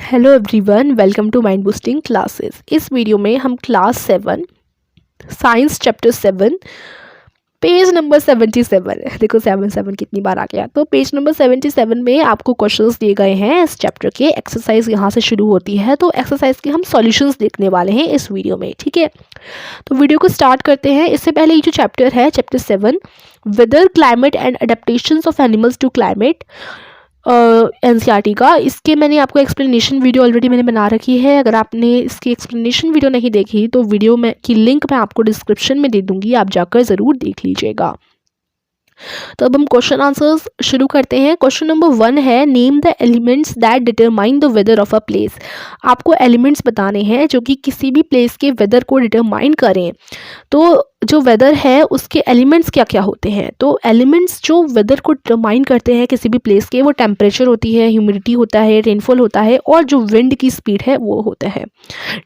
Hello everyone, welcome to Mind Boosting Classes. इस video में हम class 7 science chapter 7 page number 77, देखो 77 कितनी बार आ गया। तो पेज नंबर 77 में आपको क्वेश्चंस दिए गए हैं इस चैप्टर के। एक्सरसाइज यहाँ से शुरू होती है, तो एक्सरसाइज के हम सॉल्यूशंस देखने वाले हैं इस वीडियो में। ठीक है, तो वीडियो को स्टार्ट करते हैं। इससे पहले ये जो चैप्टर है, chapter 7 weather, climate and adaptations of animals to climate, NCERT का, इसके मैंने आपको एक्सप्लेनेशन वीडियो ऑलरेडी मैंने बना रखी है। अगर आपने इसकी एक्सप्लेनेशन वीडियो नहीं देखी तो वीडियो में की लिंक मैं आपको डिस्क्रिप्शन में दे दूंगी, आप जाकर ज़रूर देख लीजिएगा। तो अब हम क्वेश्चन आंसर्स शुरू करते हैं। क्वेश्चन नंबर 1 है, name the elements that determine the weather of a place. आपको एलिमेंट्स बताने हैं जो कि किसी भी प्लेस के वेदर को डिटरमाइन करें। तो जो वेदर है उसके एलिमेंट्स क्या क्या होते हैं। तो एलिमेंट्स जो वेदर को डिटरमाइन करते हैं किसी भी प्लेस के, वो टेम्परेचर होती है, ह्यूमिडिटी होता है, रेनफॉल होता है, और जो विंड की स्पीड है वो होता है।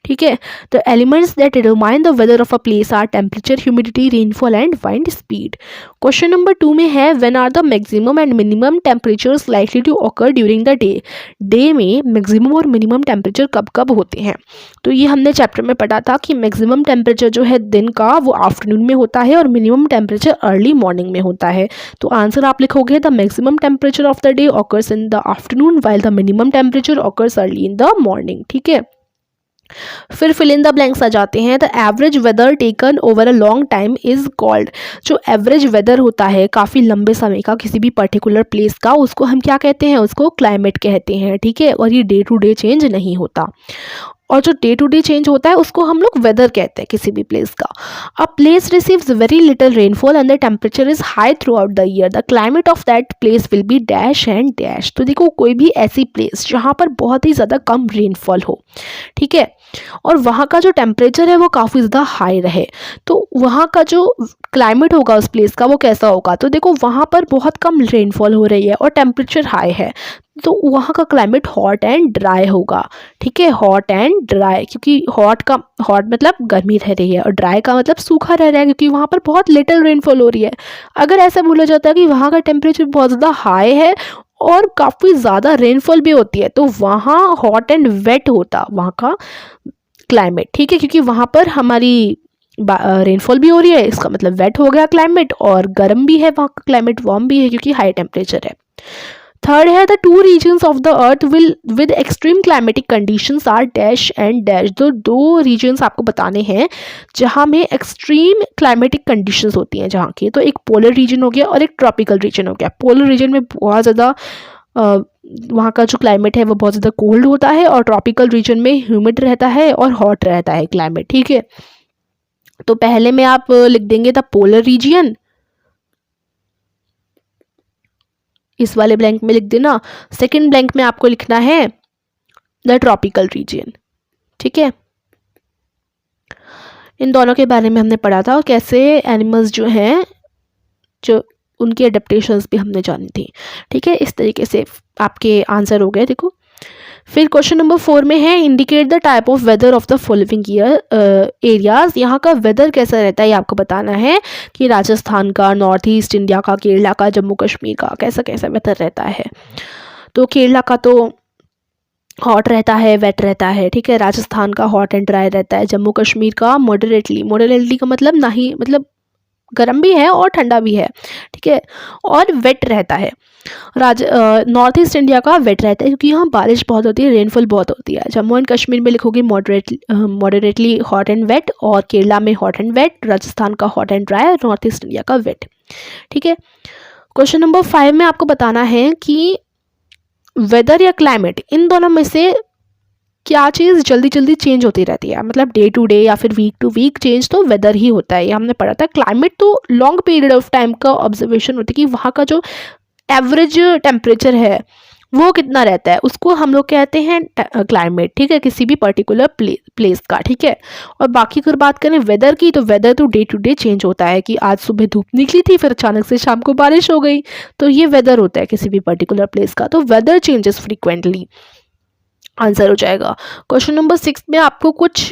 ठीक है, तो elements that determine the weather of a place are temperature, humidity, rainfall and wind speed. Question number 2 में है, when are the maximum and minimum temperatures likely to occur during the day. Day में maximum और minimum temperature कब कब होते हैं। तो ये हमने चैप्टर में पढ़ा था कि मैक्सिमम टेम्परेचर जो है दिन का वो आफ्टरनून में होता है और मिनिमम टेम्परेचर अर्ली मॉर्निंग में होता है। तो आंसर आप लिखोगे, the maximum temperature of the day occurs in the afternoon while the minimum temperature occurs early in the morning. ठीक है, फिर फिल इन द ब्लैंक्स आ जाते हैं। The average weather taken over a long time is called. जो average weather होता है काफ़ी लंबे समय का किसी भी पर्टिकुलर प्लेस का, उसको हम क्या कहते हैं, उसको क्लाइमेट कहते हैं। ठीक है, और ये डे टू डे चेंज नहीं होता, और जो डे टू डे चेंज होता है उसको हम लोग वेदर कहते हैं किसी भी प्लेस का। A place receives very little rainfall and the temperature is high through out the year, the climate of that place will be dash and dash. तो देखो, कोई भी ऐसी प्लेस जहाँ पर बहुत ही ज़्यादा कम रेनफॉल हो, ठीक है, और वहाँ का जो टेम्परेचर है वो काफ़ी ज़्यादा हाई रहे, तो वहाँ का जो क्लाइमेट होगा उस प्लेस का वो कैसा होगा। तो देखो, वहाँ पर बहुत कम रेनफॉल हो रही है और टेम्परेचर हाई है, तो वहाँ का क्लाइमेट हॉट एंड ड्राई होगा। ठीक है, हॉट एंड ड्राई, क्योंकि हॉट मतलब गर्मी रह रही है और ड्राई का मतलब सूखा रह रहा है, क्योंकि वहाँ पर बहुत लिटिल रेनफॉल हो रही है। अगर ऐसा बोला जाता है कि वहाँ का टेम्परेचर बहुत ज़्यादा हाई है और काफ़ी ज़्यादा रेनफॉल भी होती है, तो वहाँ हॉट एंड वेट होता वहाँ का क्लाइमेट। ठीक है, क्योंकि वहाँ पर हमारी रेनफॉल भी हो रही है, इसका मतलब वेट हो गया क्लाइमेट, और गर्म भी है वहाँ का क्लाइमेट, वार्म भी है क्योंकि हाई टेम्परेचर है। थर्ड है, the two regions of the earth will with extreme climatic conditions are dash and dash. तो दो रीजन्स आपको बताने हैं जहाँ में एक्सट्रीम क्लाइमेटिक कंडीशंस होती हैं जहाँ की। तो एक पोलर रीजन हो गया और एक ट्रॉपिकल रीजन हो गया। पोलर रीजन में बहुत ज़्यादा वहाँ का जो क्लाइमेट है वो बहुत ज़्यादा कोल्ड होता है, और ट्रॉपिकल रीजन में ह्यूमिड रहता है और हॉट रहता है क्लाइमेट। ठीक है, तो पहले में आप लिख देंगे द पोलर रीजन, इस वाले ब्लैंक में लिख देना। सेकंड ब्लैंक में आपको लिखना है द ट्रॉपिकल रीजन। ठीक है, इन दोनों के बारे में हमने पढ़ा था, कैसे एनिमल्स जो हैं जो उनकी एडेप्टेशंस भी हमने जानी थी। ठीक है, इस तरीके से आपके आंसर हो गए। देखो, फिर क्वेश्चन नंबर 4 में है, indicate the type of weather of the following year areas. यहाँ का वेदर कैसा रहता है ये आपको बताना है कि राजस्थान का, नॉर्थ ईस्ट इंडिया का, केरला का, जम्मू कश्मीर का कैसा कैसा वेदर रहता है। तो केरला का तो हॉट रहता है, वेट रहता है। ठीक है, राजस्थान का हॉट एंड ड्राई रहता है, जम्मू कश्मीर का मॉडरेटली का मतलब ना ही मतलब गर्म भी है और ठंडा भी है। ठीक है, और वेट रहता है। नॉर्थ ईस्ट इंडिया का वेट रहता है क्योंकि यहाँ बारिश बहुत होती है, रेनफॉल बहुत होती है। जम्मू एंड कश्मीर में लिखोगे मॉडरेटली हॉट एंड वेट, और केरला में हॉट एंड वेट, राजस्थान का हॉट एंड ड्राई, और नॉर्थ ईस्ट इंडिया का वेट। ठीक है, क्वेश्चन नंबर 5 में आपको बताना है कि वेदर या क्लाइमेट, इन दोनों में से क्या चीज़ जल्दी जल्दी चेंज होती रहती है, मतलब डे टू डे या फिर वीक टू वीक चेंज तो वेदर ही होता है, ये हमने पढ़ा था। क्लाइमेट तो लॉन्ग पीरियड ऑफ टाइम का ऑब्जर्वेशन होती है कि वहाँ का जो एवरेज टेम्परेचर है वो कितना रहता है, उसको हम लोग कहते हैं क्लाइमेट। ठीक है, किसी भी पर्टिकुलर प्लेस का। ठीक है, और बाकी अगर बात करें वेदर की, तो वेदर तो डे टू डे चेंज होता है कि आज सुबह धूप निकली थी, फिर अचानक से शाम को बारिश हो गई, तो ये वेदर होता है किसी भी पर्टिकुलर प्लेस का। तो वेदर चेंजेस फ्रीक्वेंटली, आंसर हो जाएगा। क्वेश्चन नंबर 6 में आपको कुछ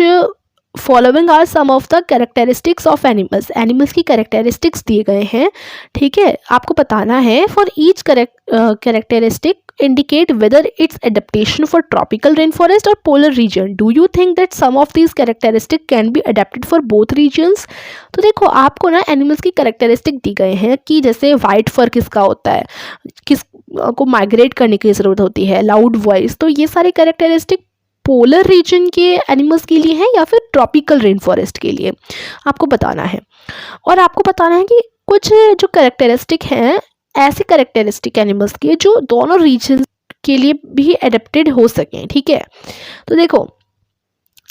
following are some of the characteristics of animals, animals की कैरेक्टरिस्टिक्स दिए गए हैं, ठीक है, आपको बताना है। For each characteristic indicate whether its adaptation for tropical rainforest or polar region. Do you think that some of these characteristics can be adapted for both regions? तो देखो आपको ना एनिमल्स की कैरेक्टरिस्टिक दी गए हैं कि जैसे वाइट फर किसका होता है, किस को माइग्रेट करने की ज़रूरत होती है, लाउड वॉइस, तो ये सारे कैरेक्टरिस्टिक पोलर रीजन के एनिमल्स के लिए हैं या फिर ट्रॉपिकल रेन फॉरेस्ट के लिए, आपको बताना है। और आपको बताना है कि कुछ जो कैरेक्टरिस्टिक हैं ऐसे कैरेक्टरिस्टिक एनिमल्स के जो दोनों रीजन के लिए भी एडेप्टेड हो सकें, ठीक है। तो देखो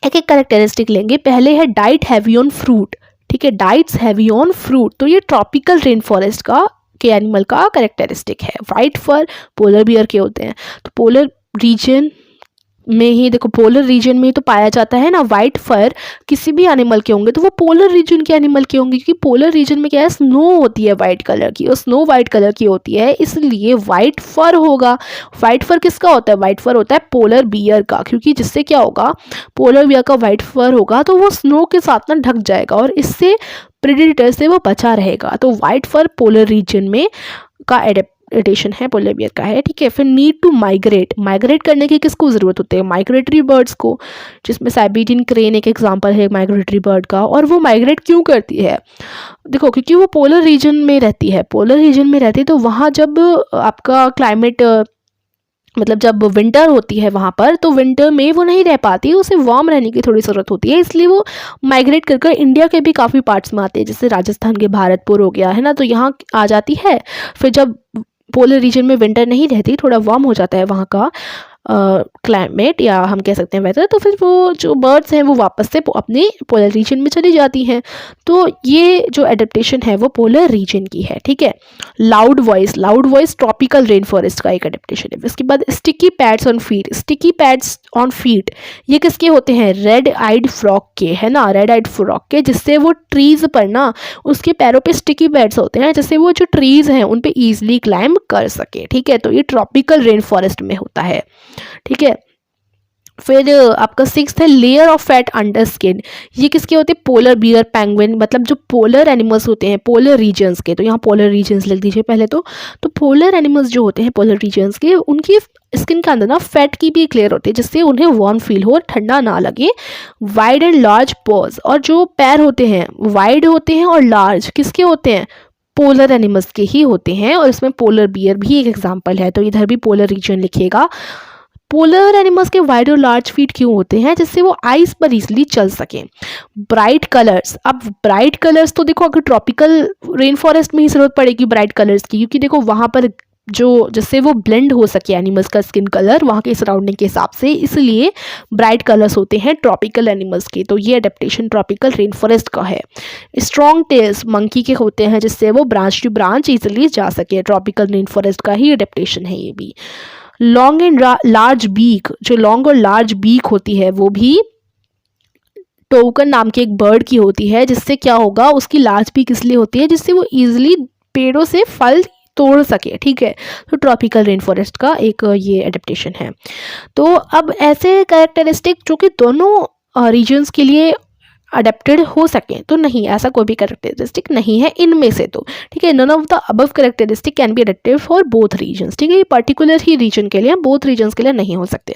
एक एक कैरेक्टरिस्टिक लेंगे। पहले है डाइट हैवी ऑन फ्रूट, ठीक है, डाइट्स हैवी ऑन फ्रूट, तो ये ट्रॉपिकल रेन फॉरेस्ट का के एनिमल का कैरेक्टरिस्टिक है। वाइट फर पोलर बियर के होते हैं, तो पोलर रीजन में ही देखो, पोलर रीजन में तो पाया जाता है ना वाइट फर, किसी भी एनिमल के होंगे तो वो पोलर रीजन के एनिमल के होंगे, क्योंकि पोलर रीजन में क्या है, स्नो होती है वाइट कलर की, और स्नो वाइट कलर की होती है, इसलिए वाइट फर होगा। वाइट फर किसका होता है, वाइट फर होता है पोलर बियर का, क्योंकि जिससे क्या होगा, पोलर बियर का वाइट फर होगा तो वो स्नो के साथ ना ढक जाएगा और इससे प्रेडेटर से वो बचा रहेगा। तो वाइट फर पोलर रीजन में का एडेप्टेशन है, पोलर बियर का है, ठीक है। फिर नीड टू माइग्रेट, माइग्रेट करने की किसको ज़रूरत होती है, माइग्रेटरी बर्ड्स को, जिसमें साइबेरियन क्रेन एक एग्जांपल है माइग्रेटरी बर्ड का। और वो माइग्रेट क्यों करती है, देखो क्योंकि वो पोलर रीजन में रहती है, पोलर रीजन में रहती है तो वहाँ जब आपका क्लाइमेट मतलब जब विंटर होती है वहाँ पर, तो विंटर में वो नहीं रह पाती, उसे वार्म रहने की थोड़ी ज़रूरत होती है, इसलिए वो माइग्रेट कर इंडिया के भी काफ़ी पार्ट्स में आते हैं, जैसे राजस्थान के भारतपुर हो गया है ना, तो यहाँ आ जाती है। फिर जब पोलर रीजन में विंटर नहीं रहती, थोड़ा वार्म हो जाता है वहाँ का क्लाइमेट या हम कह सकते हैं वेदर, तो फिर वो जो बर्ड्स हैं वो वापस से अपने पोलर रीजन में चली जाती हैं। तो ये जो एडेप्टेशन है वो पोलर रीजन की है, ठीक है। Loud voice, loud voice tropical rain forest का एक एडेप्टेशन है। इसके बाद sticky pads on feet, sticky pads on feet ये किसके होते हैं, रेड आइड फ्रॉग के, है ना, रेड आइड फ्रॉग के, जिससे वो ट्रीज पर ना उसके पैरों पे स्टिकी पैड्स होते हैं, जिससे वो जो ट्रीज हैं उन पे ईजिली क्लाइंब कर सके, ठीक है। तो ये ट्रॉपिकल रेन फॉरेस्ट में होता है, ठीक है। फिर आपका सिक्स्थ है layer of fat under skin, ये किसके होते हैं, पोलर बियर, पेंगुइन, मतलब जो पोलर एनिमल्स होते हैं पोलर रीजन्स के, तो यहाँ पोलर रीजन्स लिख दीजिए पहले तो पोलर एनिमल्स जो होते हैं पोलर रीजन्स के, उनकी स्किन के अंदर ना फैट की भी क्लियर होती है, जिससे उन्हें वार्म फील हो, ठंडा ना लगे। वाइड एंड लार्ज पॉज, और जो पैर होते हैं वाइड होते हैं और लार्ज किसके होते हैं, पोलर एनिमल्स के ही होते हैं, और इसमें पोलर बियर भी एक एग्जाम्पल है, तो इधर भी पोलर रीजन लिखिएगा। पोलर एनिमल्स के वाइड और लार्ज फीट क्यों होते हैं, जिससे वो आइस पर इजीली चल सकें। ब्राइट कलर्स, अब ब्राइट कलर्स तो देखो अगर ट्रॉपिकल रेन फॉरेस्ट में ही जरूरत पड़ेगी ब्राइट कलर्स की, क्योंकि देखो वहाँ पर जो जिससे वो ब्लेंड हो सके एनिमल्स का स्किन कलर वहाँ के सराउंडिंग के हिसाब से, इसलिए ब्राइट कलर्स होते हैं ट्रॉपिकल एनिमल्स के। तो ये अडेप्टेशन ट्रॉपिकल रेन फॉरेस्ट का है। स्ट्रॉन्ग टेल्स मंकी के होते हैं, जिससे वो ब्रांच टू ब्रांच इजिली जा सके, ट्रॉपिकल रेन फॉरेस्ट का ही अडेप्टेशन है ये भी। लॉन्ग एंड लार्ज बीक, जो लॉन्ग और लार्ज बीक होती है वो भी टोकन नाम के एक बर्ड की होती है, जिससे क्या होगा, उसकी लार्ज बीक इसलिए होती है जिससे वो इजीली पेड़ों से फल तोड़ सके, ठीक है। तो ट्रॉपिकल रेन फॉरेस्ट का एक ये एडेप्टेशन है। तो अब ऐसे कैरेक्टरिस्टिक जो कि दोनों रीजन्स के लिए अडेप्टेड हो सकें, तो नहीं, ऐसा कोई भी कैरेक्टरिस्टिक नहीं है इनमें से, तो ठीक है। None of the above characteristic can be adapted for both regions, ठीक है। ये पर्टिकुलर ही रीजन के लिए, बोथ रीजन्स के लिए नहीं हो सकते।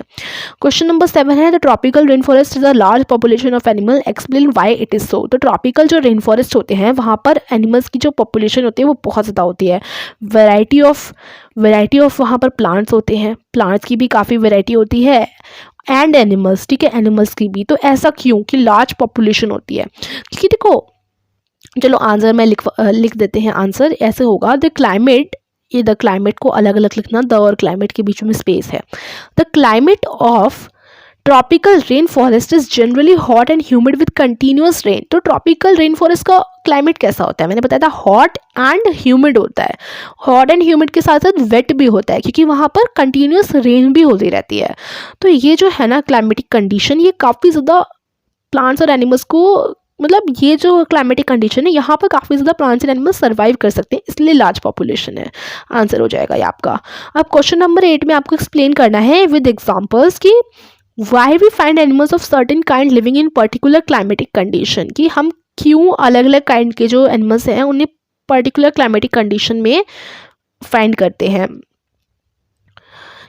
क्वेश्चन नंबर 7 है, the tropical rain forest is a large population of animal, explain why it is so. तो ट्रॉपिकल जो रेन फॉरेस्ट होते हैं वहाँ पर एनिमल्स की जो पॉपुलेशन होती है वो बहुत ज़्यादा होती है। वैरायटी ऑफ वहाँ पर प्लांट्स होते हैं, प्लांट्स की भी काफ़ी वैरायटी होती है, एंड एनिमल्स, ठीक है, एनिमल्स की भी। तो ऐसा क्यों कि लार्ज पॉपुलेशन होती है, क्योंकि देखो चलो आंसर में लिख देते हैं। आंसर ऐसे होगा, द क्लाइमेट, ये द क्लाइमेट को अलग अलग लिखना, द और क्लाइमेट के बीच में स्पेस है। The climate of tropical rain forest is generally hot and humid with continuous rain. तो ट्रॉपिकल रेन फॉरेस्ट का क्लाइमेट कैसा होता है, मैंने बताया था हॉट एंड ह्यूमिड होता है। हॉट एंड ह्यूमिड के साथ साथ वेट भी होता है, क्योंकि वहाँ पर कंटिन्यूअस रेन भी होती रहती है। तो ये जो है ना क्लाइमेटिक कंडीशन, ये काफ़ी ज़्यादा प्लांट्स और एनिमल्स को, मतलब ये जो क्लाइमेटिक कंडीशन है यहाँ पर काफ़ी ज़्यादा प्लांट्स एंड एनिमल्स सर्वाइव कर सकते हैं, इसलिए लार्ज पॉपुलेशन है। आंसर हो जाएगा ये आपका। अब क्वेश्चन नंबर 8 में आपको एक्सप्लेन करना है विद एग्जांपल्स कि why we find animals of certain kind living in particular climatic condition, कि हम क्यों अलग अलग काइंड के जो एनिमल्स हैं उन्हें पर्टिकुलर क्लाइमेटिक कंडीशन में फाइंड करते हैं।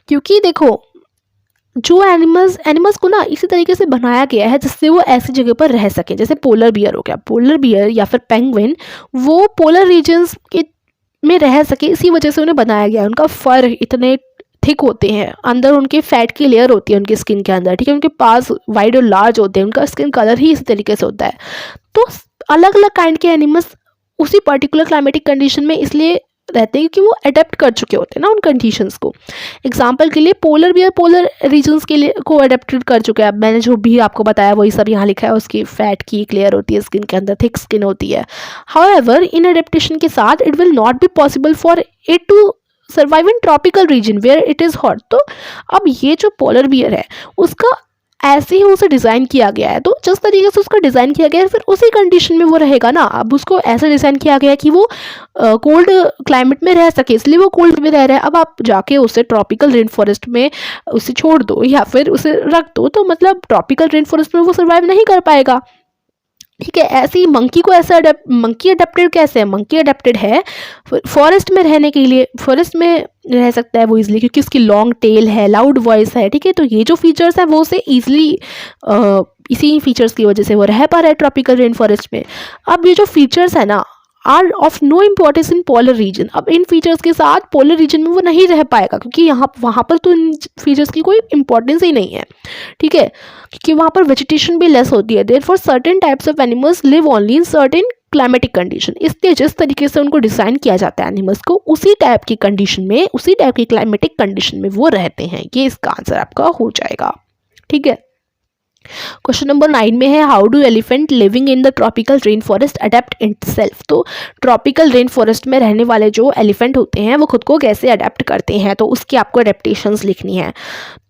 क्योंकि देखो जो एनिमल्स को ना इसी तरीके से बनाया गया है जिससे वो ऐसी जगह पर रह सके। जैसे पोलर बियर हो गया, पोलर बियर या फिर पेंगुइन, वो पोलर रीजन्स के में रह सके, इसी वजह से उन्हें बनाया गया है। उनका फर इतने थिक होते हैं, अंदर उनके फैट की लेयर होती है उनकी स्किन के अंदर, ठीक है, उनके पास वाइड और लार्ज होते हैं, उनका स्किन कलर ही इसी तरीके से होता है। तो अलग अलग काइंड के एनिमल्स उसी पर्टिकुलर क्लाइमेटिक कंडीशन में इसलिए रहते हैं क्योंकि वो अडेप्ट कर चुके होते हैं ना उन कंडीशंस को। एग्जाम्पल के लिए पोलर बियर पोलर रीजन्स के लिए को अडेप्टेड कर चुके हैं। अब मैंने जो भी आपको बताया वही सब यहाँ लिखा है। उसकी फैट की एक लेयर होती है स्किन के अंदर, थिक स्किन होती है। हाउएवर इन अडेप्टेशन के साथ it will not be possible for it to survive in tropical region where it is hot. तो अब ये जो पोलर बियर है उसका ऐसे ही उसे डिज़ाइन किया गया है, तो जिस तरीके से उसका डिज़ाइन किया गया है फिर उसी कंडीशन में वो रहेगा ना। अब उसको ऐसे डिज़ाइन किया गया है कि वो कोल्ड क्लाइमेट में रह सके, इसलिए वो कोल्ड में रह रहा है। अब आप जाके उसे ट्रॉपिकल रेन फॉरेस्ट में उसे छोड़ दो या फिर उसे रख दो, तो मतलब ट्रॉपिकल रेन फॉरेस्ट में वो सर्वाइव नहीं कर पाएगा, ठीक है। ऐसे ही मंकी को ऐसा मंकी अडेप्टेड कैसे है? मंकी अडेप्टेड है फॉरेस्ट में रहने के लिए, फॉरेस्ट में रह सकता है वो इजीली क्योंकि उसकी लॉन्ग टेल है, लाउड वॉइस है, ठीक है। तो ये जो फीचर्स हैं वो उसे ईजिली इसी फीचर्स की वजह से वो रह पा रहा है ट्रॉपिकल रेन फॉरेस्ट में। अब ये जो फीचर्स है ना are of no importance in polar region. अब इन फीचर्स के साथ पोलर रीजन में वो नहीं रह पाएगा क्योंकि यहाँ वहाँ पर तो इन फीचर्स की कोई इंपॉर्टेंस ही नहीं है, ठीक है, क्योंकि वहाँ पर वेजिटेशन भी लेस होती है। Therefore certain types of animals live only in certain climatic condition. इसलिए जिस तरीके से उनको डिज़ाइन किया जाता है एनिमल्स को, उसी टाइप की कंडीशन में, उसी टाइप की क्लाइमेटिक कंडीशन में वो रहते हैं। ये इसका आंसर आपका हो जाएगा, ठीक है। क्वेश्चन नंबर 9 में है how do elephant living in the tropical rain forest adapt itself. तो ट्रॉपिकल रेन फॉरेस्ट में रहने वाले जो एलिफेंट होते हैं वो खुद को कैसे अडेप्ट करते हैं, तो उसकी आपको अडेप्टेशंस लिखनी है।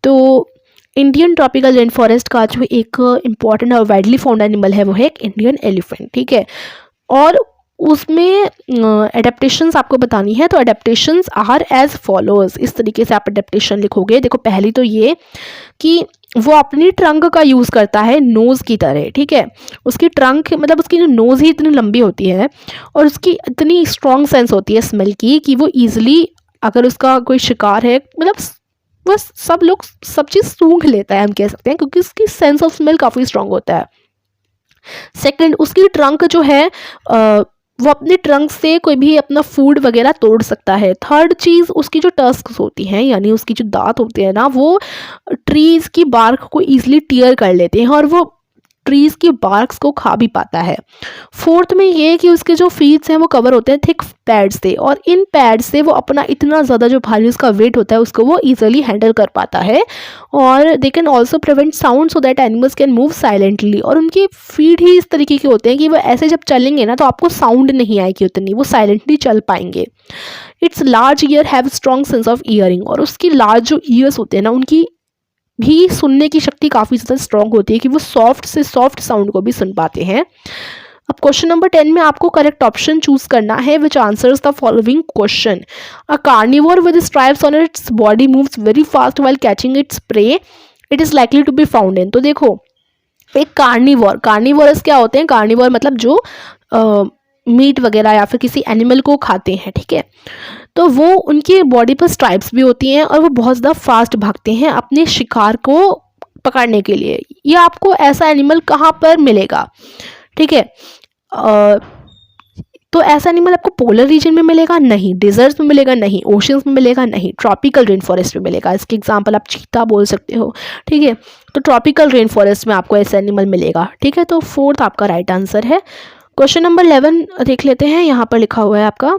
तो इंडियन ट्रॉपिकल रेन फॉरेस्ट का जो एक इंपॉर्टेंट और वाइडली फाउंड एनिमल है वो है एक इंडियन एलिफेंट, ठीक है। और उसमें एडेप्टेशंस आपको बतानी है, तो एडेप्टेशंस आर एज फॉलोअर्स। इस तरीके से आप एडेप्टेशन लिखोगे। देखो पहली तो ये कि वो अपनी ट्रंक का यूज़ करता है नोज़ की तरह, ठीक है। उसकी ट्रंक मतलब उसकी जो नोज़ ही इतनी लंबी होती है और उसकी इतनी स्ट्रॉन्ग सेंस होती है स्मेल की कि वो ईजिली अगर उसका कोई शिकार है मतलब वो सब चीज़ सूंघ लेता है, हम कह सकते हैं, क्योंकि उसकी सेंस ऑफ स्मेल काफ़ी स्ट्रॉन्ग होता है। सेकंड, उसकी ट्रंक जो है वो अपने ट्रंक से कोई भी अपना फूड वगैरह तोड़ सकता है। थर्ड चीज़, उसकी जो टस्क्स होती हैं यानी उसकी जो दांत होते हैं ना वो ट्रीज़ की बार्क को ईजिली टीयर कर लेते हैं और वो ट्रीज़ की बार्क्स को खा भी पाता है। फोर्थ में ये कि उसके जो फीट्स हैं वो कवर होते हैं थिक पैड से और इन पैड से वो अपना इतना ज़्यादा जो भारी उसका वेट होता है उसको वो ईजिली हैंडल कर पाता है। और they can also prevent sound so that animals can move silently. और उनके फीट ही इस तरीके के होते हैं कि वो ऐसे जब चलेंगे ना तो आपको साउंड नहीं आएगी उतनी, वो साइलेंटली चल पाएंगे। Its large ear have strong sense of hearing. और उसकी लार्ज जो ईयर्स होते हैं ना उनकी भी सुनने की शक्ति काफ़ी ज़्यादा स्ट्रॉन्ग होती है कि वो सॉफ्ट से सॉफ्ट साउंड को भी सुन पाते हैं। अब क्वेश्चन नंबर 10 में आपको करेक्ट ऑप्शन चूज करना है which answers the following question. A carnivore with stripes on its body moves very fast while catching its prey, it is likely to be found in. तो देखो एक carnivorous क्या होते हैं? कार्निवोर मतलब जो मीट वगैरह या फिर किसी एनिमल को खाते हैं, ठीक है। तो वो उनकी बॉडी पर स्ट्राइप्स भी होती हैं और वो बहुत ज़्यादा फास्ट भागते हैं अपने शिकार को पकड़ने के लिए। ये आपको ऐसा एनिमल कहाँ पर मिलेगा, ठीक है। तो ऐसा एनिमल आपको पोलर रीजन में मिलेगा नहीं, डिजर्ट्स में मिलेगा नहीं, ओशंस में मिलेगा नहीं, ट्रॉपिकल रेन फॉरेस्ट में मिलेगा। इसके एग्जांपल आप चीता बोल सकते हो, ठीक है। तो ट्रॉपिकल रेन फॉरेस्ट में आपको ऐसा एनिमल मिलेगा, ठीक है। तो फोर्थ आपका राइट आंसर है। क्वेश्चन नंबर 11 देख लेते हैं। यहाँ पर लिखा हुआ है आपका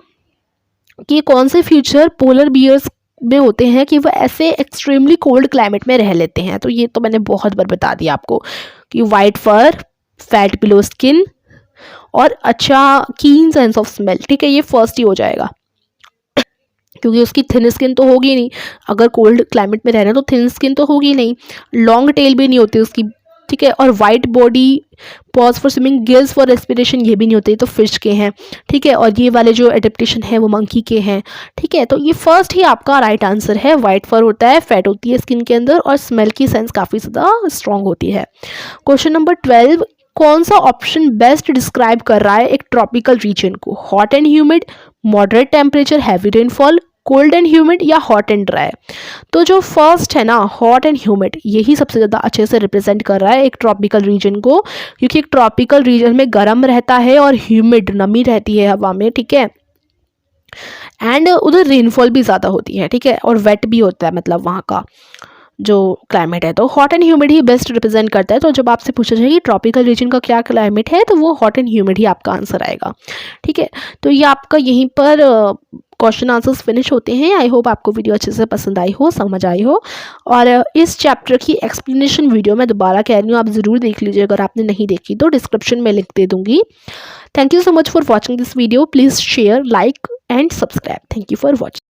कि कौन से फीचर पोलर बियर्स में होते हैं कि वह ऐसे एक्सट्रीमली कोल्ड क्लाइमेट में रह लेते हैं। तो ये तो मैंने बहुत बार बता दिया आपको कि white fur, fat below skin और अच्छा कीन सेंस ऑफ स्मेल, ठीक है। ये फर्स्ट ही हो जाएगा क्योंकि उसकी थिन स्किन तो होगी नहीं, अगर कोल्ड क्लाइमेट में रह रहे हैं तो थिन स्किन तो होगी नहीं, लॉन्ग टेल भी नहीं होती उसकी, ठीक है। और white body pause for swimming, gills for respiration, ये भी नहीं होते, तो फिश के हैं, ठीक है। और ये वाले जो एडेप्टेशन है वो मंकी के हैं, ठीक है। तो ये फर्स्ट ही आपका राइट आंसर है। वाइट फर होता है, फैट होती है स्किन के अंदर, और स्मेल की सेंस काफ़ी ज़्यादा स्ट्रॉन्ग होती है। क्वेश्चन नंबर 12, कौन सा ऑप्शन बेस्ट डिस्क्राइब कर रहा है एक ट्रॉपिकल रीजन को? Hot and humid, moderate temperature, heavy rainfall, cold and humid, या हॉट एंड ड्राई? तो जो फर्स्ट है ना, हॉट एंड ह्यूमिड, यही सबसे ज़्यादा अच्छे से रिप्रेजेंट कर रहा है एक ट्रॉपिकल रीजन को, क्योंकि एक ट्रॉपिकल रीजन में गर्म रहता है और ह्यूमिड, नमी रहती है हवा में, ठीक है। एंड उधर रेनफॉल भी ज़्यादा होती है, ठीक है, और वेट भी होता है, मतलब वहाँ का जो क्लाइमेट है। तो hot and humid he best represent करता है। तो जब आपसे पूछा जाए कि ट्रॉपिकल रीजन का क्या क्लाइमेट है, तो वो हॉट एंड ह्यूमिड ही आपका आंसर आएगा, ठीक है। तो ये आपका यहीं पर क्वेश्चन आंसर्स फिनिश होते हैं। आई होप आपको वीडियो अच्छे से पसंद आई हो, समझ आई हो। और इस चैप्टर की एक्सप्लेनेशन वीडियो मैं दोबारा कह रही हूँ, आप ज़रूर देख लीजिए। अगर आपने नहीं देखी तो डिस्क्रिप्शन में लिंक दे दूँगी। Thank you so much for watching this video. Please share, like and subscribe. Thank you for watching.